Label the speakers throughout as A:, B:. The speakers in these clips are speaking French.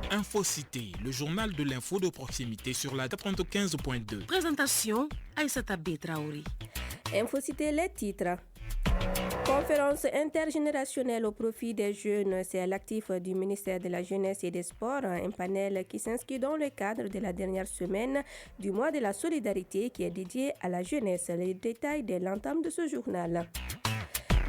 A: Infocité, le journal de l'info de proximité sur la 95.2.
B: Présentation, Aïssata B. Traoré.
C: Infocité, les titres. Conférence intergénérationnelle au profit des jeunes, c'est l'actif du ministère de la Jeunesse et des Sports, un panel qui s'inscrit dans le cadre de la dernière semaine du mois de la solidarité qui est dédié à la jeunesse. Les détails de l'entame de ce journal.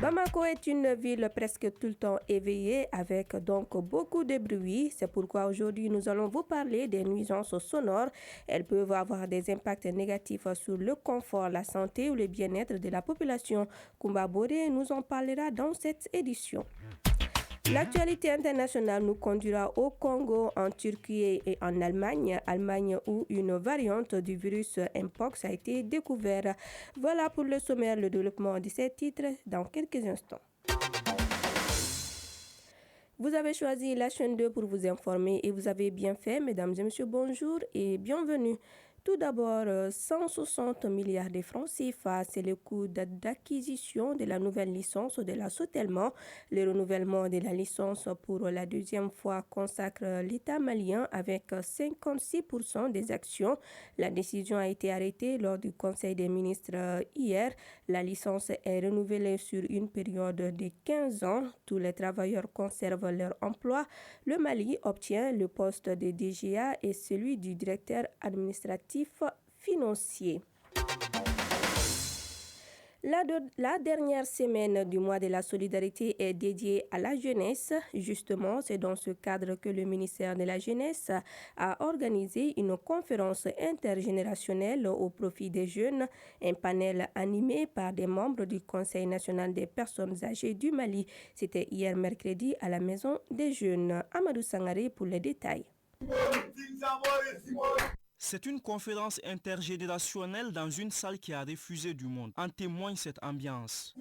C: Bamako est une ville presque tout le temps éveillée avec donc beaucoup de bruit. C'est pourquoi aujourd'hui nous allons vous parler des nuisances sonores. Elles peuvent avoir des impacts négatifs sur le confort, la santé ou le bien-être de la population. Koumba Boré nous en parlera dans cette édition. L'actualité internationale nous conduira au Congo, en Turquie et en Allemagne. Allemagne où une variante du virus Mpox a été découverte. Voilà pour le sommaire, le développement de ces titres dans quelques instants. Vous avez choisi la chaîne 2 pour vous informer et vous avez bien fait, mesdames et messieurs, bonjour et bienvenue. Tout d'abord, 160 milliards de francs CFA, c'est le coût d'acquisition de la nouvelle licence de la Sotelmont. Le renouvellement de la licence pour la deuxième fois consacre l'État malien avec 56% des actions. La décision a été arrêtée lors du Conseil des ministres hier. La licence est renouvelée sur une période de 15 ans. Tous les travailleurs conservent leur emploi. Le Mali obtient le poste de DGA et celui du directeur administratif financier. La dernière semaine du mois de la solidarité est dédiée à la jeunesse. Justement, c'est dans ce cadre que le ministère de la Jeunesse a organisé une conférence intergénérationnelle au profit des jeunes, un panel animé par des membres du Conseil national des personnes âgées du Mali. C'était hier mercredi à la Maison des Jeunes. Amadou Sangaré pour les détails.
D: C'est une conférence intergénérationnelle dans une salle qui a refusé du monde. En témoigne cette ambiance.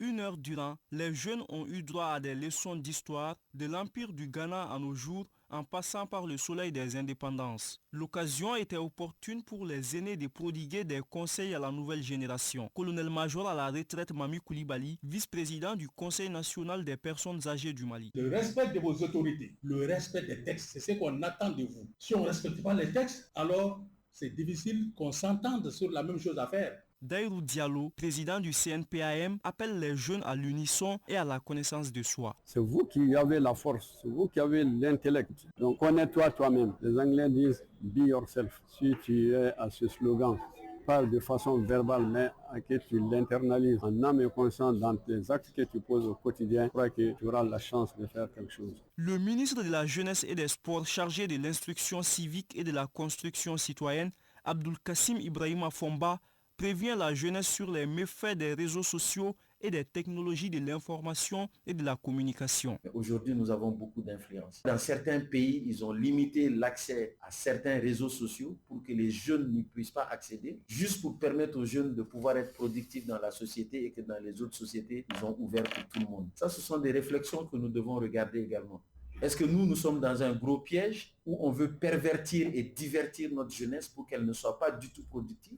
D: 1 heure durant, les jeunes ont eu droit à des leçons d'histoire de l'Empire du Ghana à nos jours, en passant par le soleil des indépendances. L'occasion était opportune pour les aînés de prodiguer des conseils à la nouvelle génération. Colonel-major à la retraite Mami Koulibaly, vice-président du Conseil national des personnes âgées du Mali.
E: Le respect de vos autorités, le respect des textes, c'est ce qu'on attend de vous. Si on ne respecte pas les textes, alors c'est difficile qu'on s'entende sur la même chose à faire.
D: Daïrou Diallo, président du CNPAM, appelle les jeunes à l'unisson et à la connaissance de soi.
F: C'est vous qui avez la force, c'est vous qui avez l'intellect. Donc connais-toi toi-même. Les Anglais disent « be yourself ». Si tu es à ce slogan, pas de façon verbale, mais à que tu l'internalises en âme et conscience dans tes actes que tu poses au quotidien, je crois que tu auras la chance de faire quelque chose.
D: Le ministre de la Jeunesse et des Sports chargé de l'instruction civique et de la construction citoyenne, Abdul Kassim Ibrahima Fomba, prévient la jeunesse sur les méfaits des réseaux sociaux et des technologies de l'information et de la communication.
G: Aujourd'hui, nous avons beaucoup d'influence. Dans certains pays, ils ont limité l'accès à certains réseaux sociaux pour que les jeunes n'y puissent pas accéder, juste pour permettre aux jeunes de pouvoir être productifs dans la société et que dans les autres sociétés, ils ont ouvert pour tout le monde. Ça, ce sont des réflexions que nous devons regarder également. Est-ce que nous sommes dans un gros piège où on veut pervertir et divertir notre jeunesse pour qu'elle ne soit pas du tout productive,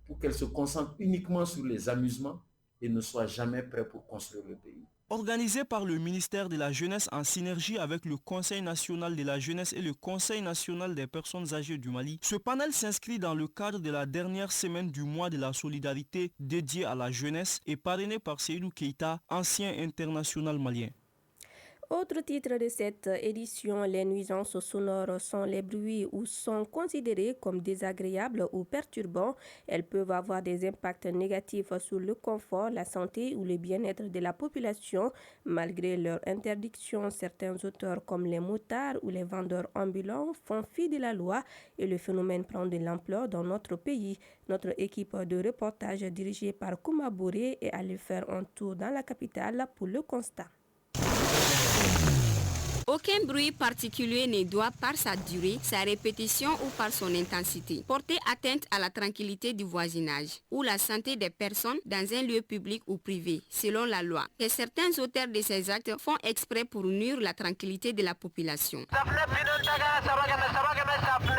G: pour qu'elle se concentre uniquement sur les amusements et ne soit jamais prêt pour construire le pays?
D: Organisé par le ministère de la Jeunesse en synergie avec le Conseil national de la Jeunesse et le Conseil national des personnes âgées du Mali, ce panel s'inscrit dans le cadre de la dernière semaine du mois de la solidarité dédiée à la jeunesse et parrainé par Seydou Keïta, ancien international malien.
C: Autre titre de cette édition, les nuisances sonores sont les bruits ou sont considérés comme désagréables ou perturbants. Elles peuvent avoir des impacts négatifs sur le confort, la santé ou le bien-être de la population. Malgré leur interdiction, certains auteurs comme les motards ou les vendeurs ambulants font fi de la loi et le phénomène prend de l'ampleur dans notre pays. Notre équipe de reportage dirigée par Kouma Boré est allée faire un tour dans la capitale pour le constat.
H: Aucun bruit particulier ne doit, par sa durée, sa répétition ou par son intensité, porter atteinte à la tranquillité du voisinage ou la santé des personnes dans un lieu public ou privé, selon la loi. Et certains auteurs de ces actes font exprès pour nuire la tranquillité de la population.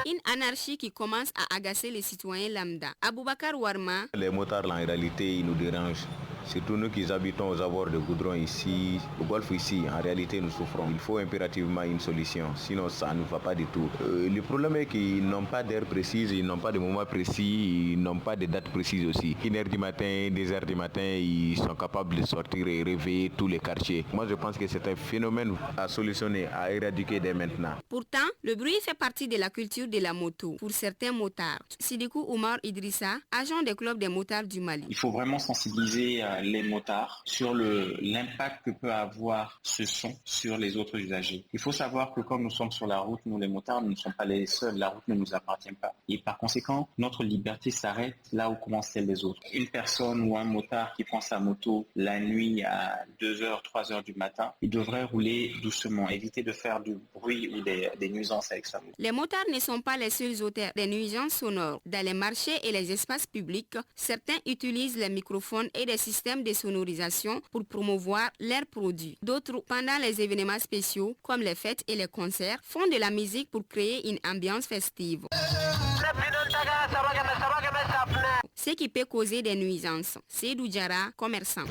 H: Une anarchie qui commence à agacer les citoyens lambda. Aboubakar Warma.
I: Les motards, en réalité, ils nous dérangent. Surtout nous qui habitons aux abords de Goudron ici, au golfe ici, en réalité nous souffrons. Il faut impérativement une solution, sinon ça ne va pas du tout. Le problème est qu'ils n'ont pas d'heure précise, ils n'ont pas de moment précis, ils n'ont pas de date précise aussi. 1h du matin, 2h du matin, ils sont capables de sortir et réveiller tous les quartiers. Moi je pense que c'est un phénomène à solutionner, à éradiquer dès maintenant.
H: Pourtant, le bruit fait partie de la culture de la moto pour certains motards. Sidikou Oumar Idrissa, agent des clubs des motards du Mali.
J: Il faut vraiment sensibiliser les motards sur l'impact que peut avoir ce son sur les autres usagers. Il faut savoir que quand nous sommes sur la route, nous les motards, nous ne sommes pas les seuls, la route ne nous appartient pas. Et par conséquent, notre liberté s'arrête là où commence celle des autres. Une personne ou un motard qui prend sa moto la nuit à 2h, 3h du matin, il devrait rouler doucement, éviter de faire du bruit ou des nuisances avec sa moto.
H: Les motards ne sont pas les seuls auteurs des nuisances sonores. Dans les marchés et les espaces publics, certains utilisent les microphones et des systèmes de sonorisation pour promouvoir leurs produits. D'autres, pendant les événements spéciaux, comme les fêtes et les concerts, font de la musique pour créer une ambiance festive. Ce qui peut causer des nuisances. Seydou Diarra, commerçant.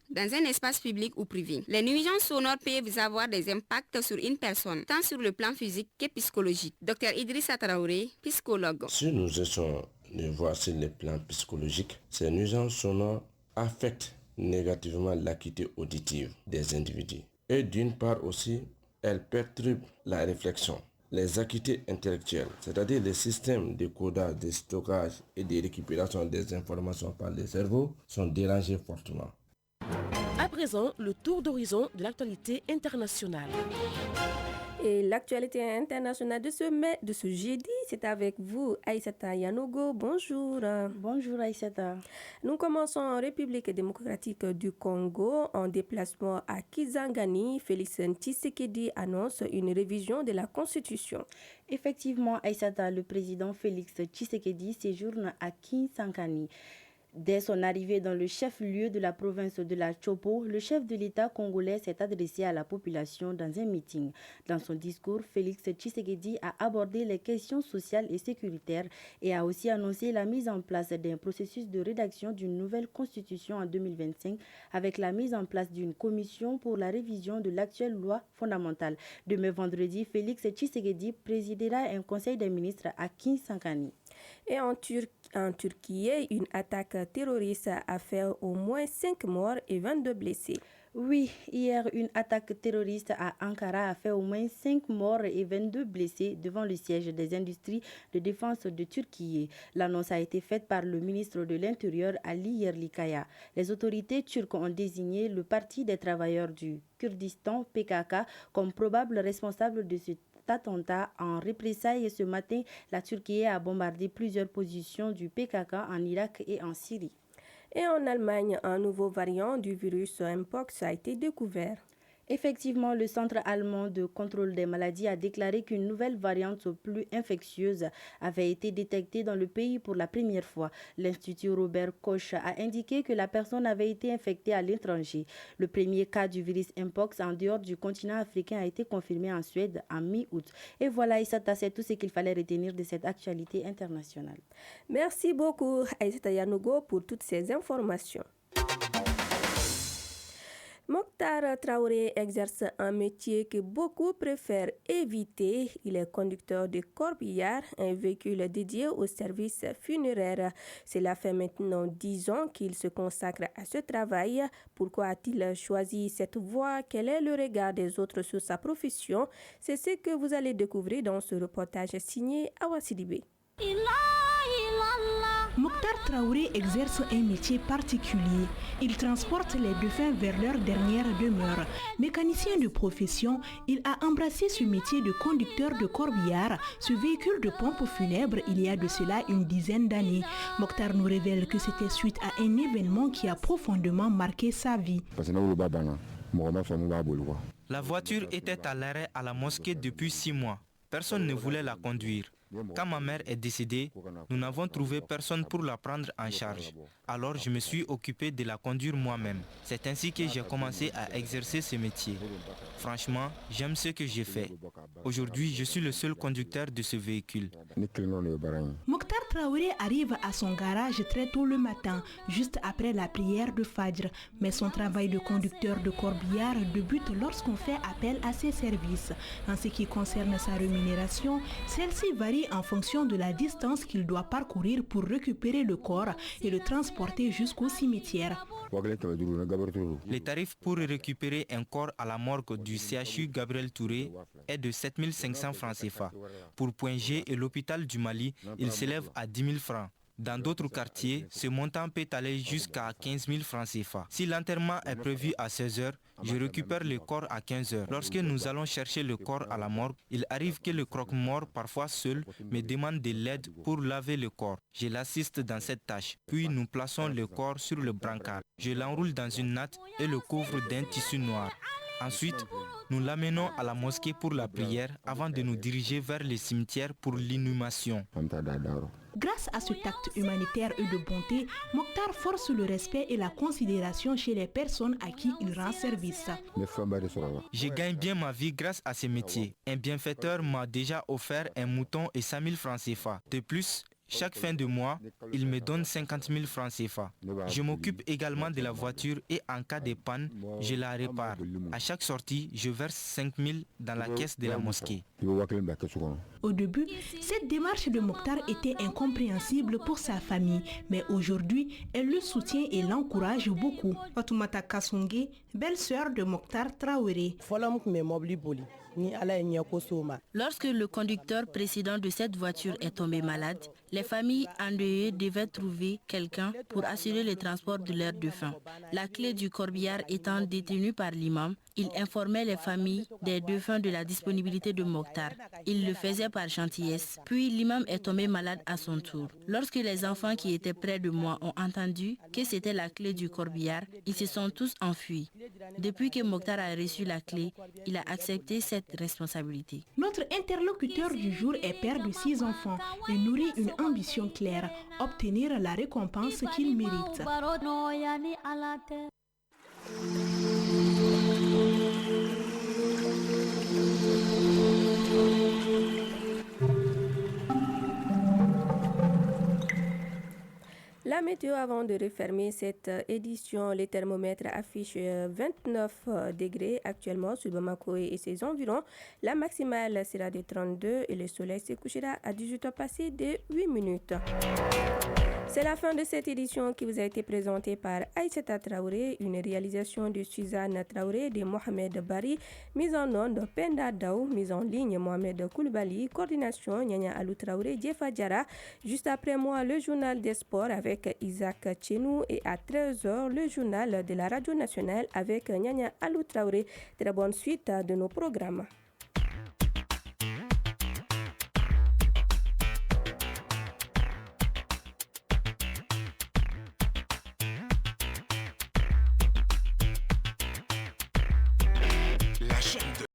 H: Dans un espace public ou privé, les nuisances sonores peuvent avoir des impacts sur une personne, tant sur le plan physique que psychologique. Dr Idrissa Traoré, psychologue.
K: Si nous essayons de voir sur le plan psychologique, ces nuisances sonores affectent négativement l'acuité auditive des individus. Et d'une part aussi, elles perturbent la réflexion. Les acuités intellectuelles, c'est-à-dire les systèmes de codage, de stockage et de récupération des informations par le cerveau, sont dérangés fortement.
B: À présent, le tour d'horizon de l'actualité internationale.
C: Et l'actualité internationale de ce jeudi, c'est avec vous, Aïssata Yanogo. Bonjour.
L: Bonjour Aïssata.
C: Nous commençons en République démocratique du Congo. En déplacement à Kisangani, Félix Tshisekedi annonce une révision de la Constitution.
L: Effectivement, Aïssata, le président Félix Tshisekedi séjourne à Kisangani. Dès son arrivée dans le chef-lieu de la province de la Chopo, le chef de l'État congolais s'est adressé à la population dans un meeting. Dans son discours, Félix Tshisekedi a abordé les questions sociales et sécuritaires et a aussi annoncé la mise en place d'un processus de rédaction d'une nouvelle constitution en 2025 avec la mise en place d'une commission pour la révision de l'actuelle loi fondamentale. Demain vendredi, Félix Tshisekedi présidera un conseil des ministres à Kisangani.
C: Et en Turquie, une attaque terroriste a fait au moins 5 morts et 22 blessés.
L: Oui, hier, une attaque terroriste à Ankara a fait au moins 5 morts et 22 blessés devant le siège des industries de défense de Turquie. L'annonce a été faite par le ministre de l'Intérieur Ali Yerlikaya. Les autorités turques ont désigné le Parti des travailleurs du Kurdistan, PKK, comme probable responsable de ce attentat. En représailles, ce matin, la Turquie a bombardé plusieurs positions du PKK en Irak et en Syrie.
C: Et en Allemagne, un nouveau variant du virus Mpox a été découvert.
L: Effectivement, le Centre allemand de contrôle des maladies a déclaré qu'une nouvelle variante plus infectieuse avait été détectée dans le pays pour la première fois. L'Institut Robert Koch a indiqué que la personne avait été infectée à l'étranger. Le premier cas du virus Mpox en dehors du continent africain a été confirmé en Suède en mi-août. Et voilà, Aïssata, c'est tout ce qu'il fallait retenir de cette actualité internationale.
C: Merci beaucoup, Aïssata Yanogo, pour toutes ces informations. Mokhtar Traoré exerce un métier que beaucoup préfèrent éviter. Il est conducteur de corbillard, un véhicule dédié au service funéraire. Cela fait maintenant 10 ans qu'il se consacre à ce travail. Pourquoi a-t-il choisi cette voie? Quel est le regard des autres sur sa profession? C'est ce que vous allez découvrir dans ce reportage signé Awa Sidibé.
M: Mokhtar Traoré exerce un métier particulier. Il transporte les défunts vers leur dernière demeure. Mécanicien de profession, il a embrassé ce métier de conducteur de corbillard, ce véhicule de pompe funèbre, il y a de cela une dizaine d'années. Mokhtar nous révèle que c'était suite à un événement qui a profondément marqué sa vie.
N: La voiture était à l'arrêt à la mosquée depuis 6 mois. Personne ne voulait la conduire. Quand ma mère est décédée, nous n'avons trouvé personne pour la prendre en charge. Alors je me suis occupé de la conduire moi-même. C'est ainsi que j'ai commencé à exercer ce métier. Franchement, j'aime ce que j'ai fait. Aujourd'hui, je suis le seul conducteur de ce véhicule.
M: Mokhtar Traoré arrive à son garage très tôt le matin, juste après la prière de Fajr. Mais son travail de conducteur de corbillard débute lorsqu'on fait appel à ses services. En ce qui concerne sa rémunération, celle-ci varie en fonction de la distance qu'il doit parcourir pour récupérer le corps et le transporter jusqu'au cimetière.
N: Les tarifs pour récupérer un corps à la morgue du CHU Gabriel Touré est de 7 500 francs CFA. Pour Point G et l'hôpital du Mali, il s'élève à 10 000 francs. Dans d'autres quartiers, ce montant peut aller jusqu'à 15 000 francs CFA. Si l'enterrement est prévu à 16 h, je récupère le corps à 15 h. Lorsque nous allons chercher le corps à la morgue, il arrive que le croque-mort, parfois seul, me demande de l'aide pour laver le corps. Je l'assiste dans cette tâche. Puis nous plaçons le corps sur le brancard. Je l'enroule dans une natte et le couvre d'un tissu noir. Ensuite, nous l'amenons à la mosquée pour la prière avant de nous diriger vers le cimetière pour l'inhumation.
M: Grâce à cet acte humanitaire et de bonté, Mokhtar force le respect et la considération chez les personnes à qui il rend service.
N: Je gagne bien ma vie grâce à ce métier. Un bienfaiteur m'a déjà offert un mouton et 5 000 francs CFA. De plus, chaque fin de mois, il me donne 50 000 francs CFA. Je m'occupe également de la voiture et en cas de panne, je la répare. À chaque sortie, je verse 5 000 dans la caisse de la mosquée.
M: Au début, cette démarche de Mokhtar était incompréhensible pour sa famille, mais aujourd'hui, elle le soutient et l'encourage beaucoup. Fatoumata Kassongue, belle-sœur de Mokhtar Traoré.
O: Lorsque le conducteur précédent de cette voiture est tombé malade, les familles endeuillées devaient trouver quelqu'un pour assurer le transport de leurs défunts. La clé du corbillard étant détenue par l'imam, il informait les familles des défunts de la disponibilité de Mokhtar. Il le faisait par gentillesse. Puis l'imam est tombé malade à son tour. Lorsque les enfants qui étaient près de moi ont entendu que c'était la clé du corbillard, ils se sont tous enfuis. Depuis que Mokhtar a reçu la clé, il a accepté cette responsabilité.
M: Notre interlocuteur du jour est père de 6 enfants et nourrit une ambition claire, obtenir la récompense qu'il mérite.
C: La météo avant de refermer cette édition, les thermomètres affichent 29 degrés actuellement sur Bamako et ses environs. La maximale sera de 32 et le soleil se couchera à 18h passé de 8 minutes. C'est la fin de cette édition qui vous a été présentée par Aïssata Traoré, une réalisation de Suzanne Traoré et de Mohamed Bari, mise en onde Penda Daou, mise en ligne Mohamed Koulibaly, coordination Nyanya Alou Traoré, Djefa Diara. Juste après moi, le journal des sports avec Isaac Tchenou et à 13h, le journal de la radio nationale avec Nyanya Alou Traoré. Très bonne suite de nos programmes.